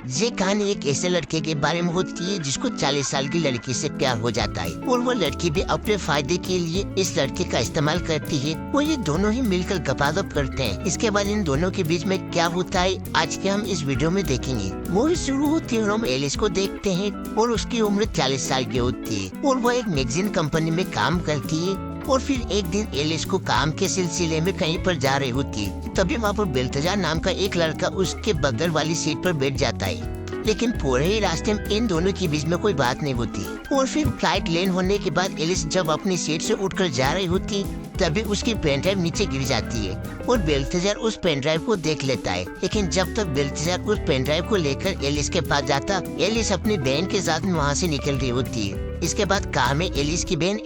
ये कहानी एक ऐसे लड़के के बारे में होती है जिसको 40 साल की लड़की से प्यार हो जाता है और वो लड़की भी अपने फायदे के लिए इस लड़के का इस्तेमाल करती है। वो ये दोनों ही मिलकर गपागप करते हैं। इसके बाद इन दोनों के बीच में क्या होता है आज के हम इस वीडियो में देखेंगे। मूवी शुरू होती है और हम एलिस को देखते हैं और उसकी उम्र 40 साल की होती है और वो एक मैगजीन कंपनी में काम करती है। और फिर एक दिन एलिस को काम के सिलसिले में कहीं पर जा रही होती है। तभी वहाँ पर बेल्तजार नाम का एक लड़का उसके बगल वाली सीट पर बैठ जाता है। लेकिन पूरे ही रास्ते में इन दोनों के बीच में कोई बात नहीं होती। और फिर फ्लाइट लैंड होने के बाद एलिस जब अपनी सीट से उठकर जा रही होती तभी उसकी पेन ड्राइव नीचे गिर जाती है और बेल्तजार उस पेन ड्राइव को देख लेता है। लेकिन जब तक बेल्तजार उस पेन ड्राइव को लेकर एलिस के पास जाता, एलिस अपनी बहन के साथ वहाँ से निकल रही होती है। इसके बाद कार में एलिस की बहन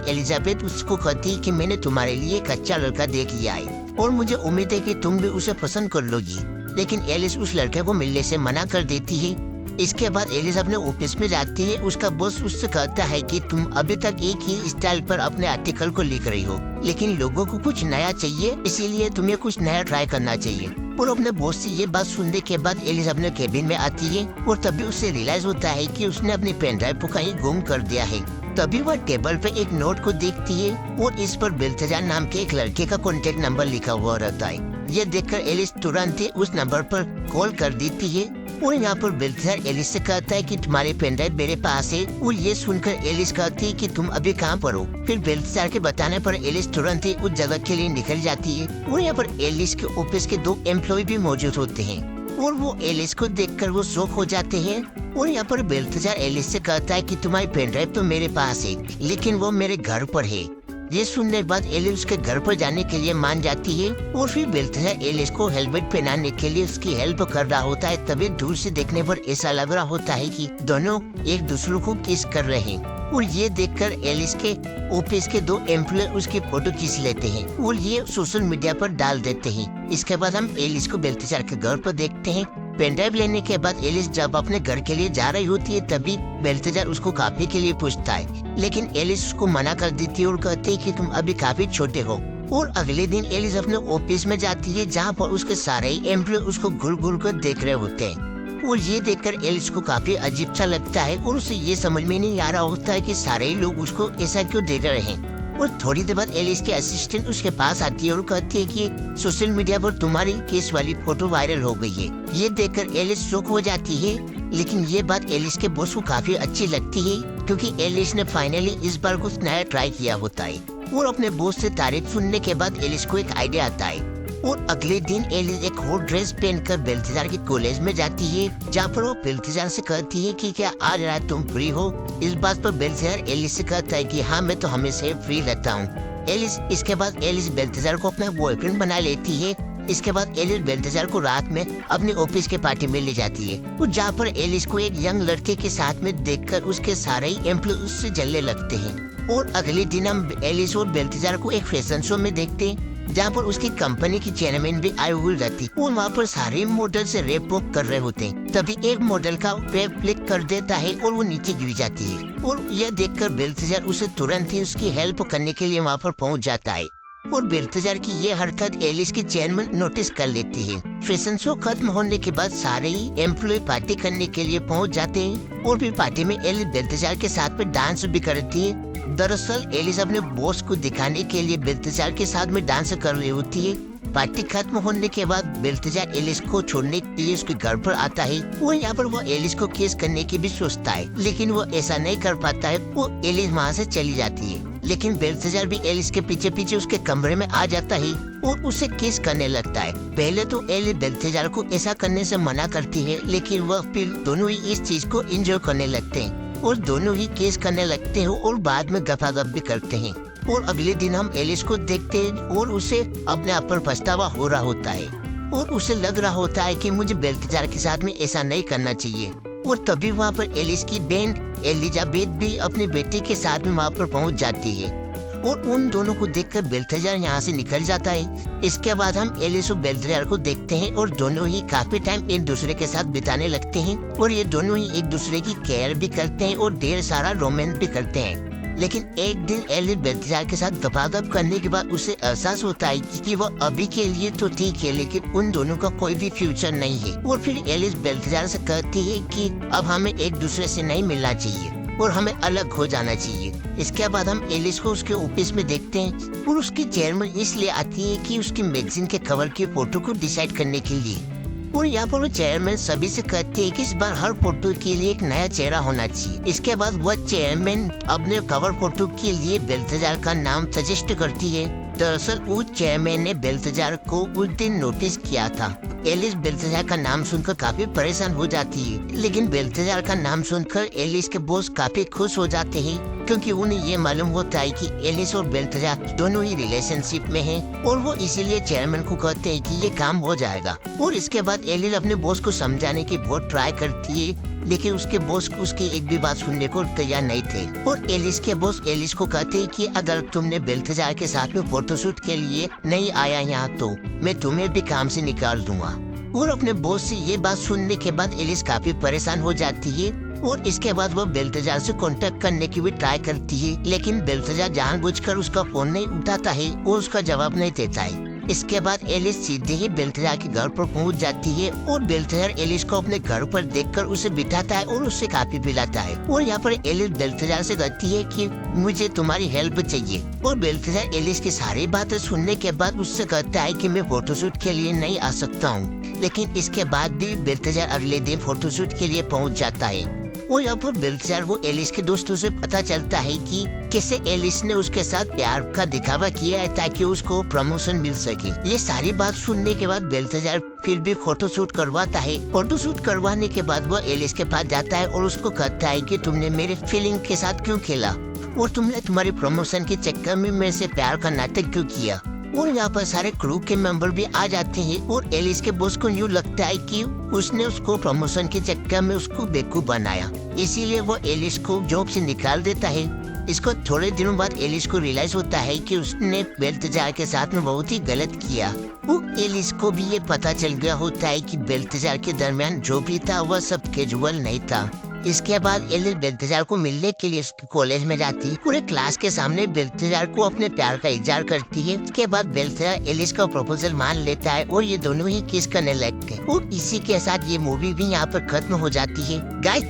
एलिजाबेथ उसको कहती है कि मैंने तुम्हारे लिए एक अच्छा लड़का देख लिया है और मुझे उम्मीद है कि तुम भी उसे पसंद कर लोगी। लेकिन एलिस उस लड़के को मिलने से मना कर देती है। इसके बाद एलिस अपने ऑफिस में जाती है। उसका बॉस उससे कहता है कि तुम अभी तक एक ही स्टाइल पर अपने आर्टिकल को लिख रही हो, लेकिन लोगों को कुछ नया चाहिए, इसीलिए तुम्हें कुछ नया ट्राई करना चाहिए। और अपने बॉस से ये बात सुनने के बाद एलिस अपने केबिन में आती है और तभी उसे रियलाइज होता है कि उसने अपनी पेन ड्राइव को कहीं गुम कर दिया है। तभी वह टेबल पे एक नोट को देखती है और इस पर बेल्तजार नाम के एक लड़के का कॉन्टेक्ट नंबर लिखा हुआ रहता है। ये देखकर एलिस तुरंत ही उस नंबर पर कॉल कर देती है और यहाँ पर बेल्तजार एलिस से कहता है कि तुम्हारे पेन ड्राइव मेरे पास है। और ये सुनकर एलिस कहती है कि तुम अभी कहाँ पर हो। फिर बेल्तजार के बताने पर एलिस तुरंत ही उस जगह के लिए निकल जाती है और यहाँ पर एलिस के ऑफिस के 2 एम्प्लॉय भी मौजूद होते हैं और वो एलिस को देखकर वो शॉक हो जाते हैं। और यहाँ पर बेल्तजार एलिस से कहता है कि तुम्हारी पेन ड्राइव तो मेरे पास है, लेकिन वो मेरे घर पर है। ये सुनने के बाद एलिस उसके घर पर जाने के लिए मान जाती है और फिर बेल्तजार एलिस को हेलमेट पहनाने के लिए उसकी हेल्प कर रहा होता है। तभी दूर से देखने पर ऐसा लग रहा होता है कि दोनों एक दूसरे को किस कर रहे हैं। और ये देखकर एलिस के ऑफिस के 2 एम्प्लॉय उसकी फोटो खींच लेते हैं और ये सोशल मीडिया पर डाल देते हैं। इसके बाद हम एलिस को बेल्तजार के घर पर देखते हैं। पेन ड्राइव लेने के बाद एलिस जब अपने घर के लिए जा रही होती है तभी बेल्तजार उसको काफी के लिए पूछता है, लेकिन एलिस उसको मना कर देती है और कहती है कि तुम अभी काफी छोटे हो। और अगले दिन एलिस अपने ऑफिस में जाती है जहाँ पर उसके सारे एम्प्लॉय उसको घूर घूर कर देख रहे होते हैं। और ये देखकर एलिस को काफी अजीब सा लगता है और उसे ये समझ में नहीं आ रहा होता है कि सारे ही लोग उसको ऐसा क्यों देख रहे हैं। और थोड़ी देर बाद एलिस के असिस्टेंट उसके पास आती है और कहती है कि सोशल मीडिया पर तुम्हारी केस वाली फोटो वायरल हो गई है। ये देखकर एलिस शॉक हो जाती है, लेकिन ये बात एलिस के बॉस को काफी अच्छी लगती है क्योंकि एलिस ने फाइनली इस बार कुछ नया ट्राई किया होता है। और अपने बॉस से तारीफ सुनने के बाद एलिस को एक आइडिया आता है और अगले दिन एलिस एक हॉट ड्रेस पहनकर बेल्तजार के कॉलेज में जाती है जहाँ पर वो बेल्तजार से कहती है कि क्या आज रात तुम फ्री हो। इस बात पर बेल्तजार एलिस से कहता है कि हाँ मैं तो हमेशा फ्री रहता हूँ। इसके बाद एलिस बेल्तजार को अपना बॉयफ्रेंड बना लेती है। इसके बाद एलिस बेल्तजार को रात में अपने ऑफिस के पार्टी में ले जाती है और जहाँ पर एलिस को एक यंग लड़के के साथ में देखकर उसके सारे ही एम्प्लॉय उससे जलने लगते हैं। और अगले दिन हम एलिस और बेल्तजार को एक फैशन शो में देखते हैं जहाँ पर उसकी कंपनी की चेयरमैन भी आई हुई रहती और वहाँ पर सारे मॉडल से रेप वॉक कर रहे होते हैं। तभी एक मॉडल का पैर फ्लिक कर देता है और वो नीचे गिर जाती है और यह देखकर बेल्तजार उसे तुरंत ही उसकी हेल्प करने के लिए वहाँ पर पहुँच जाता है। और बेल्तजार की ये हरकत एलिस की चेयरमैन नोटिस कर लेती है। फैशन शो खत्म होने के बाद सारे ही एम्प्लॉय पार्टी करने के लिए पहुंच जाते हैं और फिर पार्टी में एलिस बेल्तजार के साथ में डांस भी करती है। दरअसल एलिस अपने बॉस को दिखाने के लिए बेल्तजार के साथ में डांस कर रही होती है। पार्टी खत्म होने के बाद बेल्तजार एलिस को छोड़ने के लिए उसके घर पर आता है और यहाँ पर वो एलिस को किस करने की भी सोचता है, लेकिन वो ऐसा नहीं कर पाता है। वो एलिस वहाँ से चली जाती है, लेकिन बेल्तजार भी एलिस के पीछे पीछे उसके कमरे में आ जाता है और उसे किस करने लगता है। पहले तो एलिस बेल्तजार को ऐसा करने से मना करती है, लेकिन वह फिर दोनों ही इस चीज को एंजॉय करने लगते हैं और दोनों ही किस करने लगते हैं और बाद में गपागप भी करते हैं। और अगले दिन हम एलिस को देखते हैं और उसे अपने आप पर पछतावा हो रहा होता है और उसे लग रहा होता है कि मुझे बेल्तजार के साथ में ऐसा नहीं करना चाहिए। और तभी वहाँ पर एलिस की बहन एलिजाबेथ भी अपनी बेटी के साथ में वहाँ पर पहुँच जाती है और उन दोनों को देखकर बेल्तजार यहाँ से निकल जाता है। इसके बाद हम एलिस और बेल्तजार को देखते हैं और दोनों ही काफी टाइम एक दूसरे के साथ बिताने लगते हैं और ये दोनों ही एक दूसरे की केयर भी करते हैं और ढेर सारा रोमांस भी करते हैं। लेकिन एक दिन एलिस बेल्थेजार के साथ दबादब करने के बाद उसे एहसास होता है कि वो अभी के लिए तो ठीक है लेकिन उन दोनों का कोई भी फ्यूचर नहीं है। और फिर एलिस बेल्थेजार से कहती है कि अब हमें एक दूसरे से नहीं मिलना चाहिए और हमें अलग हो जाना चाहिए। इसके बाद हम एलिस को उसके ऑफिस में देखते हैं और उसकी चेयरमैन इसलिए आती है कि उसकी मैगजीन के कवर की फोटो को डिसाइड करने के लिए। और यहाँ पर वो चेयरमैन सभी से कहते हैं कि इस बार हर फोटो के लिए एक नया चेहरा होना चाहिए। इसके बाद वह चेयरमैन अपने कवर फोटो के लिए बेल्थेजार का नाम सजेस्ट करती है। दरअसल उस चेयरमैन ने बेल्थेजार को उस दिन नोटिस किया था। एलिस बेल्थेजार का नाम सुनकर काफी परेशान हो जाती है, लेकिन बेल्थेजार का नाम सुनकर एलिस के बॉस काफी खुश हो जाते हैं क्योंकि उन्हें ये मालूम होता है कि एलिस और बेल्थेजार दोनों ही रिलेशनशिप में हैं और वो इसीलिए चेयरमैन को कहते हैं कि ये काम हो जाएगा। और इसके बाद एलिस अपने बॉस को समझाने की बहुत ट्राई करती है, लेकिन उसके बॉस उसकी एक भी बात सुनने को तैयार नहीं थे। और एलिस के बॉस एलिस को कहते हैं कि अगर तुमने बेल्थेजार के साथ में फोटोशूट के लिए नहीं आया यहाँ तो मैं तुम्हें भी काम से निकाल दूंगा। और अपने बॉस से ये बात सुनने के बाद एलिस काफी परेशान हो जाती है और इसके बाद वो बेल्थेजार से कांटेक्ट करने की भी ट्राई करती है, लेकिन बेल्थेजार जानबूझकर उसका फोन नहीं उठाता है और उसका जवाब नहीं देता है। इसके बाद एलिस सीधे ही बेल्थेजार के घर पर पहुंच जाती है और बेल्थेजार एलिस को अपने घर पर देखकर उसे बिठाता है और उससे काफी पिलाता है। और यहाँ पर एलिस बेल्थेजार से कहती है कि मुझे तुम्हारी हेल्प चाहिए। और बेल्थेजार एलिस की सारी बातें सुनने के बाद उससे कहता है कि मैं फोटोशूट के लिए नहीं आ सकता हूँ, लेकिन इसके बाद भी बेल्थेजार अगले दिन फोटोशूट के लिए पहुँच जाता है। और यहाँ पर बेल्थेजार वो एलिस के दोस्तों से पता चलता है कि कैसे एलिस ने उसके साथ प्यार का दिखावा किया है ताकि उसको प्रमोशन मिल सके। ये सारी बात सुनने के बाद बेल्थेजार फिर भी फोटोशूट करवाता है। फोटोशूट करवाने के बाद वो एलिस के पास जाता है और उसको कहता है कि तुमने मेरे फीलिंग के साथ क्यों खेला और तुमने तुम्हारे प्रमोशन के चक्कर में मेरे से प्यार का नाटक क्यों किया। और यहाँ पर सारे क्रू के मेंबर भी आ जाते हैं और एलिस के बॉस को यूँ लगता है कि उसने उसको प्रमोशन के चक्कर में उसको बेवकूफ बनाया, इसीलिए वो एलिस को जॉब से निकाल देता है। इसको थोड़े दिनों बाद एलिस को रियलाइज होता है कि उसने बेल्थेजार के साथ में बहुत ही गलत किया। वो एलिस को भी ये पता चल गया होता है कि बेल्थेजार के दरमियान जो भी था वह सब कैजुअल नहीं था। इसके बाद एलिस बेल्थेजार को मिलने के लिए उसके कॉलेज में जाती है। पूरे क्लास के सामने बेल्थेजार को अपने प्यार का इजहार करती है। इसके बाद बेल्थेजार एलिस का प्रपोजल मान लेता है और ये दोनों ही किस करने लगते हैं। और इसी के साथ ये मूवी भी यहाँ पर खत्म हो जाती है। गाइस